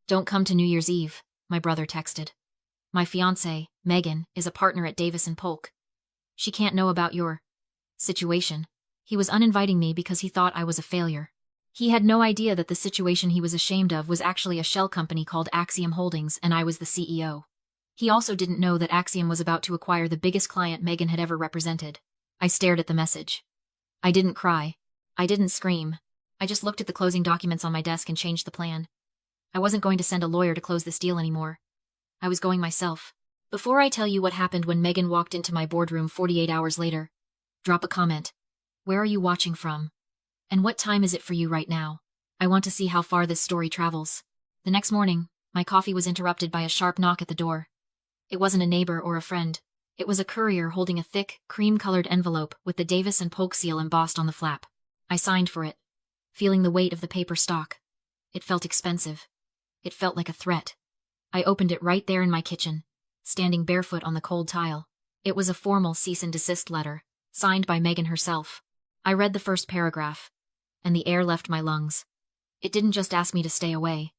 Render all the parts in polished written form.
Don't come to New Year's Eve, my brother texted. My fiancée, Megan, is a partner at Davis and Polk. She can't know about your situation. He was uninviting me because he thought I was a failure. He had no idea that the situation he was ashamed of was actually a shell company called Axiom Holdings and I was the CEO. He also didn't know that Axiom was about to acquire the biggest client Megan had ever represented. I stared at the message. I didn't cry. I didn't scream. I just looked at the closing documents on my desk and changed the plan. I wasn't going to send a lawyer to close this deal anymore. I was going myself. Before I tell you what happened when Megan walked into my boardroom 48 hours later, drop a comment. Where are you watching from? And what time is it for you right now? I want to see how far this story travels. The next morning, my coffee was interrupted by a sharp knock at the door. It wasn't a neighbor or a friend. It was a courier holding a thick, cream-colored envelope with the Davis and Polk seal embossed on the flap. I signed for it, feeling the weight of the paper stock. It felt expensive. It felt like a threat. I opened it right there in my kitchen, standing barefoot on the cold tile. It was a formal cease and desist letter, signed by Megan herself. I read the first paragraph, and the air left my lungs. It didn't just ask me to stay away.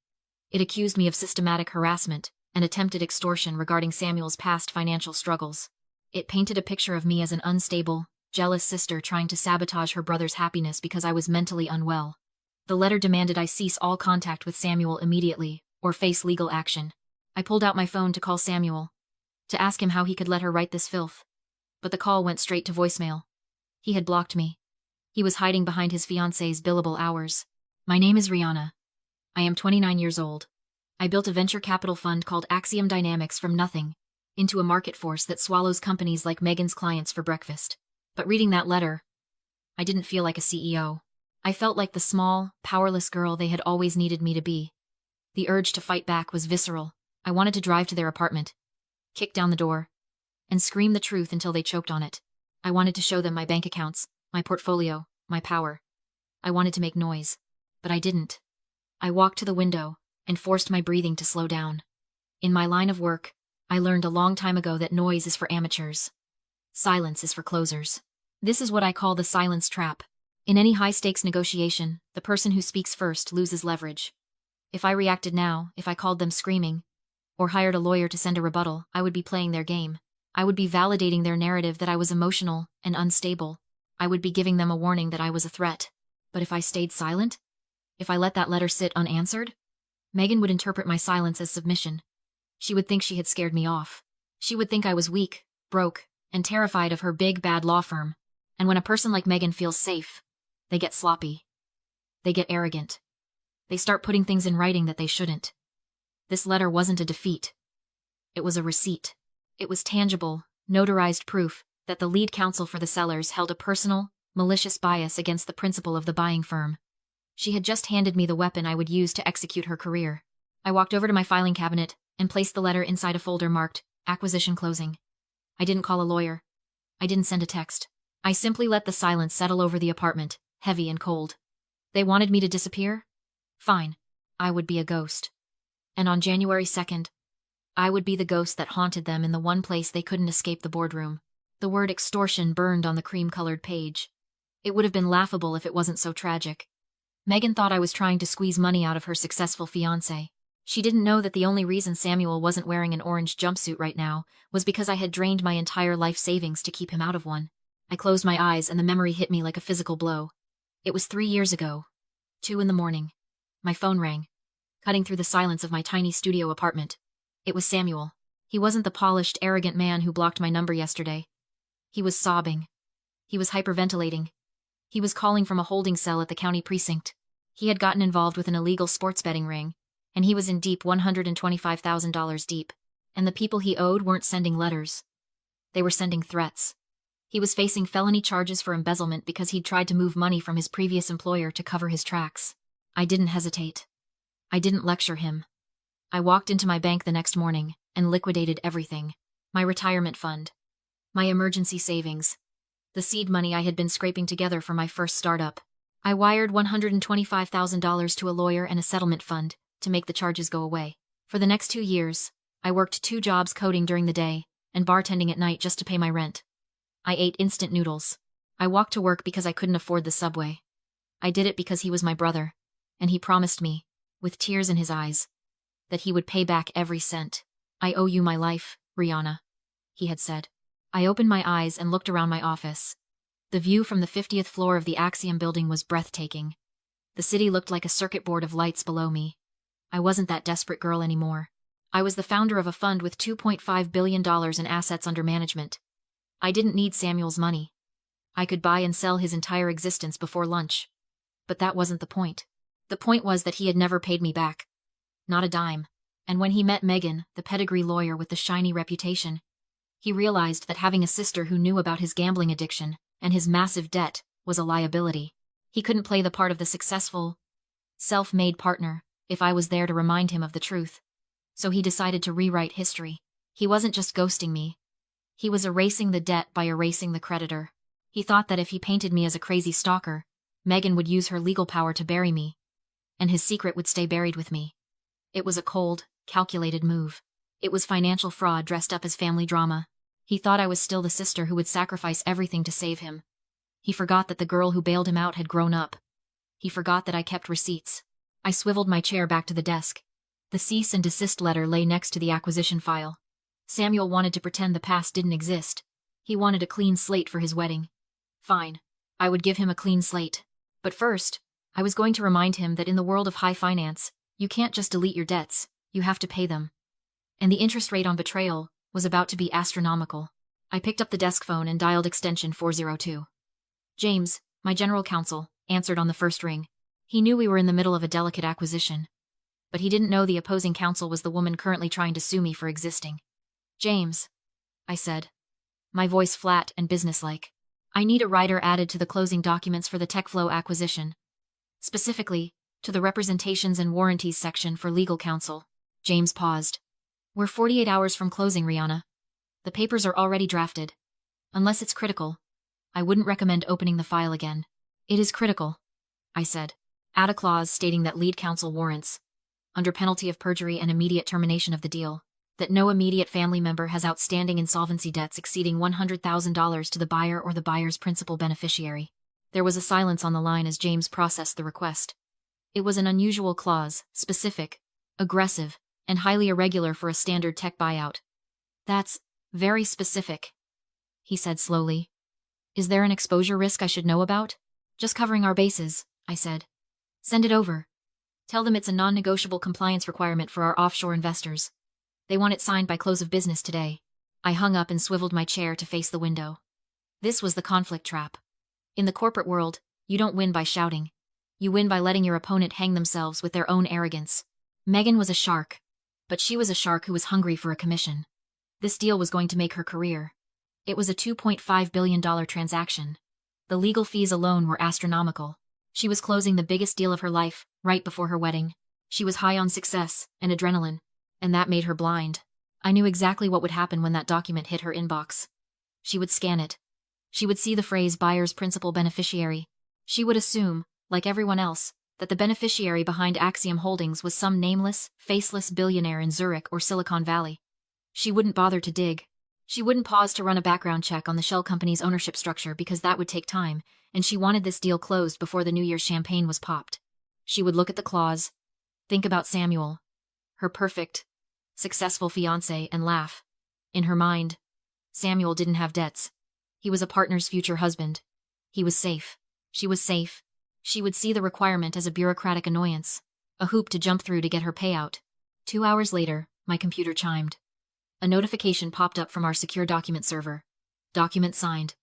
It accused me of systematic harassment and attempted extortion regarding Samuel's past financial struggles. It painted a picture of me as an unstable, jealous sister trying to sabotage her brother's happiness because I was mentally unwell. The letter demanded I cease all contact with Samuel immediately, or face legal action. I pulled out my phone to call Samuel, to ask him how he could let her write this filth. But the call went straight to voicemail. He had blocked me. He was hiding behind his fiancée's billable hours. My name is Rihanna. I am 29 years old. I built a venture capital fund called Axiom Dynamics from nothing, into a market force that swallows companies like Megan's clients for breakfast. But reading that letter, I didn't feel like a CEO. I felt like the small, powerless girl they had always needed me to be. The urge to fight back was visceral. I wanted to drive to their apartment, kick down the door, and scream the truth until they choked on it. I wanted to show them my bank accounts, my portfolio, my power. I wanted to make noise, but I didn't. I walked to the window and forced my breathing to slow down. In my line of work, I learned a long time ago that noise is for amateurs. Silence is for closers. This is what I call the silence trap. In any high-stakes negotiation, the person who speaks first loses leverage. If I reacted now, if I called them screaming, or hired a lawyer to send a rebuttal, I would be playing their game. I would be validating their narrative that I was emotional and unstable. I would be giving them a warning that I was a threat. But if I stayed silent, if I let that letter sit unanswered, Megan would interpret my silence as submission. She would think she had scared me off. She would think I was weak, broke, and terrified of her big, bad law firm. And when a person like Megan feels safe, they get sloppy. They get arrogant. They start putting things in writing that they shouldn't. This letter wasn't a defeat. It was a receipt. It was tangible, notarized proof that the lead counsel for the sellers held a personal, malicious bias against the principal of the buying firm. She had just handed me the weapon I would use to execute her career. I walked over to my filing cabinet and placed the letter inside a folder marked Acquisition Closing. I didn't call a lawyer. I didn't send a text. I simply let the silence settle over the apartment, heavy and cold. They wanted me to disappear? Fine. I would be a ghost. And on January 2nd, I would be the ghost that haunted them in the one place they couldn't escape, the boardroom. The word extortion burned on the cream-colored page. It would have been laughable if it wasn't so tragic. Megan thought I was trying to squeeze money out of her successful fiancé. She didn't know that the only reason Samuel wasn't wearing an orange jumpsuit right now was because I had drained my entire life savings to keep him out of one. I closed my eyes and the memory hit me like a physical blow. It was 3 years ago. 2 in the morning. My phone rang, cutting through the silence of my tiny studio apartment. It was Samuel. He wasn't the polished, arrogant man who blocked my number yesterday. He was sobbing. He was hyperventilating. He was calling from a holding cell at the county precinct. He had gotten involved with an illegal sports betting ring, and he was in deep $125,000 deep. And the people he owed weren't sending letters. They were sending threats. He was facing felony charges for embezzlement because he'd tried to move money from his previous employer to cover his tracks. I didn't hesitate. I didn't lecture him. I walked into my bank the next morning and liquidated everything. My retirement fund. My emergency savings. The seed money I had been scraping together for my first startup. I wired $125,000 to a lawyer and a settlement fund to make the charges go away. For the next 2 years, I worked 2 jobs coding during the day and bartending at night just to pay my rent. I ate instant noodles. I walked to work because I couldn't afford the subway. I did it because he was my brother, and he promised me, with tears in his eyes, that he would pay back every cent. "I owe you my life, Rihanna," he had said. I opened my eyes and looked around my office. The view from the 50th floor of the Axiom building was breathtaking. The city looked like a circuit board of lights below me. I wasn't that desperate girl anymore. I was the founder of a fund with $2.5 billion in assets under management. I didn't need Samuel's money. I could buy and sell his entire existence before lunch. But that wasn't the point. The point was that he had never paid me back. Not a dime. And when he met Megan, the pedigree lawyer with the shiny reputation, he realized that having a sister who knew about his gambling addiction and his massive debt was a liability. He couldn't play the part of the successful, self-made partner if I was there to remind him of the truth. So he decided to rewrite history. He wasn't just ghosting me. He was erasing the debt by erasing the creditor. He thought that if he painted me as a crazy stalker, Megan would use her legal power to bury me, and his secret would stay buried with me. It was a cold, calculated move. It was financial fraud dressed up as family drama. He thought I was still the sister who would sacrifice everything to save him. He forgot that the girl who bailed him out had grown up. He forgot that I kept receipts. I swiveled my chair back to the desk. The cease and desist letter lay next to the acquisition file. Samuel wanted to pretend the past didn't exist. He wanted a clean slate for his wedding. Fine. I would give him a clean slate. But first, I was going to remind him that in the world of high finance, you can't just delete your debts, you have to pay them. And the interest rate on betrayal was about to be astronomical. I picked up the desk phone and dialed extension 402. James, my general counsel, answered on the first ring. He knew we were in the middle of a delicate acquisition. But he didn't know the opposing counsel was the woman currently trying to sue me for existing. James, I said, my voice flat and businesslike. I need a writer added to the closing documents for the TechFlow acquisition. Specifically, to the representations and warranties section for legal counsel. James paused. We're 48 hours from closing, Rihanna. The papers are already drafted. Unless it's critical, I wouldn't recommend opening the file again. It is critical, I said. Add a clause stating that lead counsel warrants, under penalty of perjury and immediate termination of the deal, that no immediate family member has outstanding insolvency debts exceeding $100,000 to the buyer or the buyer's principal beneficiary. There was a silence on the line as James processed the request. It was an unusual clause, specific, aggressive, and highly irregular for a standard tech buyout. That's very specific, he said slowly. Is there an exposure risk I should know about? Just covering our bases, I said. Send it over. Tell them it's a non-negotiable compliance requirement for our offshore investors. They want it signed by close of business today. I hung up and swiveled my chair to face the window. This was the conflict trap. In the corporate world, you don't win by shouting. You win by letting your opponent hang themselves with their own arrogance. Megan was a shark, but she was a shark who was hungry for a commission. This deal was going to make her career. It was a $2.5 billion transaction. The legal fees alone were astronomical. She was closing the biggest deal of her life, right before her wedding. She was high on success and adrenaline, and that made her blind. I knew exactly what would happen when that document hit her inbox. She would scan it. She would see the phrase buyer's principal beneficiary. She would assume, like everyone else, that the beneficiary behind Axiom Holdings was some nameless, faceless billionaire in Zurich or Silicon Valley. She wouldn't bother to dig. She wouldn't pause to run a background check on the shell company's ownership structure because that would take time, and she wanted this deal closed before the New Year's champagne was popped. She would look at the clause, think about Samuel, her perfect, successful fiancé, and laugh. In her mind, Samuel didn't have debts. He was a partner's future husband. He was safe. She was safe. She would see the requirement as a bureaucratic annoyance, a hoop to jump through to get her payout. 2 hours later, my computer chimed. A notification popped up from our secure document server. Document signed.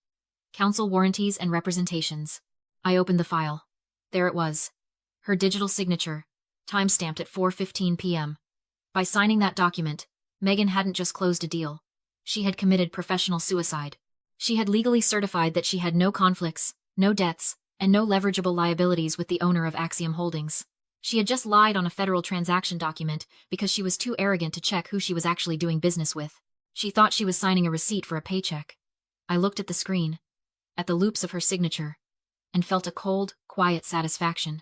Counsel warranties and representations. I opened the file. There it was. Her digital signature, timestamped at 4:15 p.m. By signing that document, Megan hadn't just closed a deal. She had committed professional suicide. She had legally certified that she had no conflicts, no debts, and no leverageable liabilities with the owner of Axiom Holdings. She had just lied on a federal transaction document because she was too arrogant to check who she was actually doing business with. She thought she was signing a receipt for a paycheck. I looked at the screen, at the loops of her signature, and felt a cold, quiet satisfaction.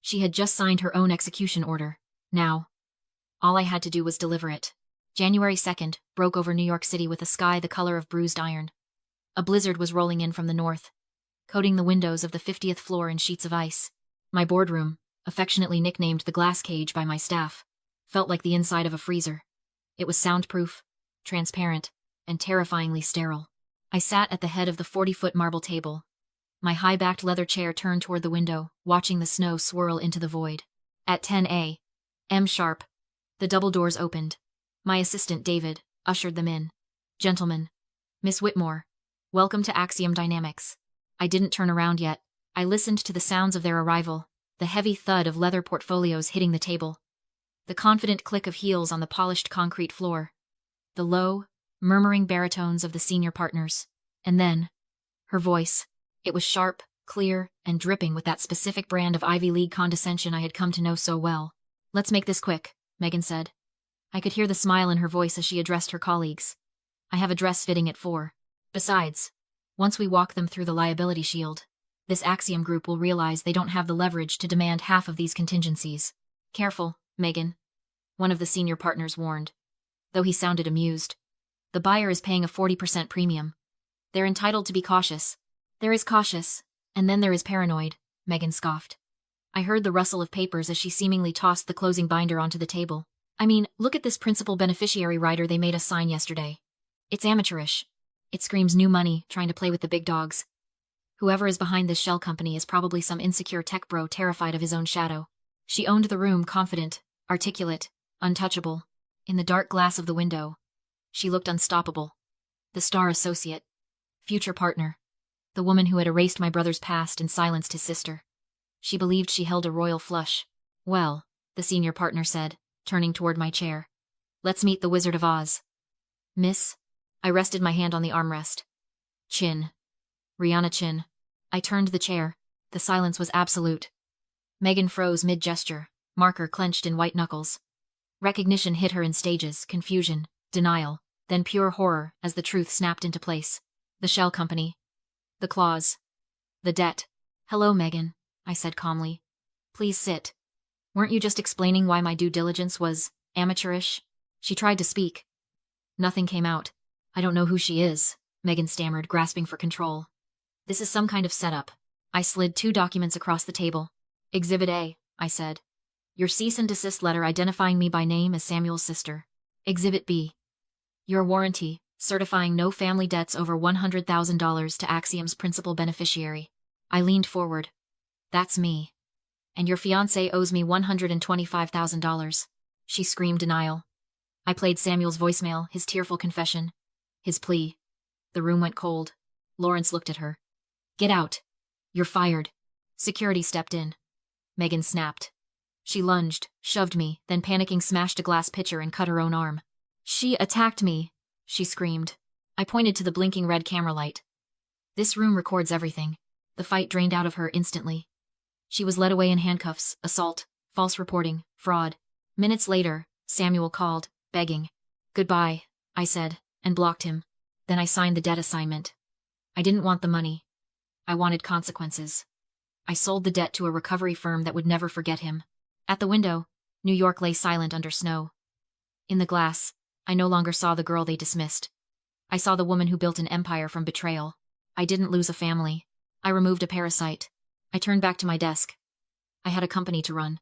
She had just signed her own execution order. Now, all I had to do was deliver it. January 2nd broke over New York City with a sky the color of bruised iron. A blizzard was rolling in from the north, coating the windows of the 50th floor in sheets of ice. My boardroom, affectionately nicknamed the glass cage by my staff, felt like the inside of a freezer. It was soundproof, transparent, and terrifyingly sterile. I sat at the head of the 40-foot marble table, my high-backed leather chair turned toward the window, watching the snow swirl into the void. At 10 a.m. sharp, the double doors opened. My assistant, David, ushered them in. "Gentlemen, Miss Whitmore, welcome to Axiom Dynamics." I didn't turn around yet. I listened to the sounds of their arrival, the heavy thud of leather portfolios hitting the table, the confident click of heels on the polished concrete floor, the low, murmuring baritones of the senior partners. And then, her voice. It was sharp, clear, and dripping with that specific brand of Ivy League condescension I had come to know so well. "Let's make this quick," Megan said. I could hear the smile in her voice as she addressed her colleagues. "I have a dress fitting at 4. Besides, once we walk them through the liability shield, this Axiom group will realize they don't have the leverage to demand half of these contingencies." "Careful, Megan," one of the senior partners warned, though he sounded amused. "The buyer is paying a 40% premium. They're entitled to be cautious." "There is cautious, and then there is paranoid," Megan scoffed. I heard the rustle of papers as she seemingly tossed the closing binder onto the table. "I mean, look at this principal beneficiary rider they made us sign yesterday. It's amateurish. It screams new money, trying to play with the big dogs. Whoever is behind this shell company is probably some insecure tech bro terrified of his own shadow." She owned the room, confident, articulate, untouchable. In the dark glass of the window, she looked unstoppable. The star associate. Future partner. The woman who had erased my brother's past and silenced his sister. She believed she held a royal flush. "Well," the senior partner said, turning toward my chair. "Let's meet the Wizard of Oz." "Miss?" I rested my hand on the armrest. "Chin. Rihanna Chin." I turned the chair. The silence was absolute. Megan froze mid-gesture, marker clenched in white knuckles. Recognition hit her in stages, confusion, denial, then pure horror as the truth snapped into place. The shell company. The clause. The debt. "Hello, Megan," I said calmly. "Please sit. Weren't you just explaining why my due diligence was amateurish?" She tried to speak. Nothing came out. "I don't know who she is," Megan stammered, grasping for control. "This is some kind of setup." I slid 2 documents across the table. "Exhibit A," I said. "Your cease and desist letter identifying me by name as Samuel's sister. Exhibit B. Your warranty, certifying no family debts over $100,000 to Axiom's principal beneficiary." I leaned forward. "That's me. And your fiancé owes me $125,000. She screamed denial. I played Samuel's voicemail, his tearful confession, his plea. The room went cold. Lawrence looked at her. "Get out. You're fired." Security stepped in. Megan snapped. She lunged, shoved me, then panicking smashed a glass pitcher and cut her own arm. "She attacked me," she screamed. I pointed to the blinking red camera light. "This room records everything." The fight drained out of her instantly. She was led away in handcuffs, assault, false reporting, fraud. Minutes later, Samuel called, begging. "Goodbye," I said, and blocked him. Then I signed the debt assignment. I didn't want the money. I wanted consequences. I sold the debt to a recovery firm that would never forget him. At the window, New York lay silent under snow. In the glass, I no longer saw the girl they dismissed. I saw the woman who built an empire from betrayal. I didn't lose a family. I removed a parasite. I turned back to my desk. I had a company to run.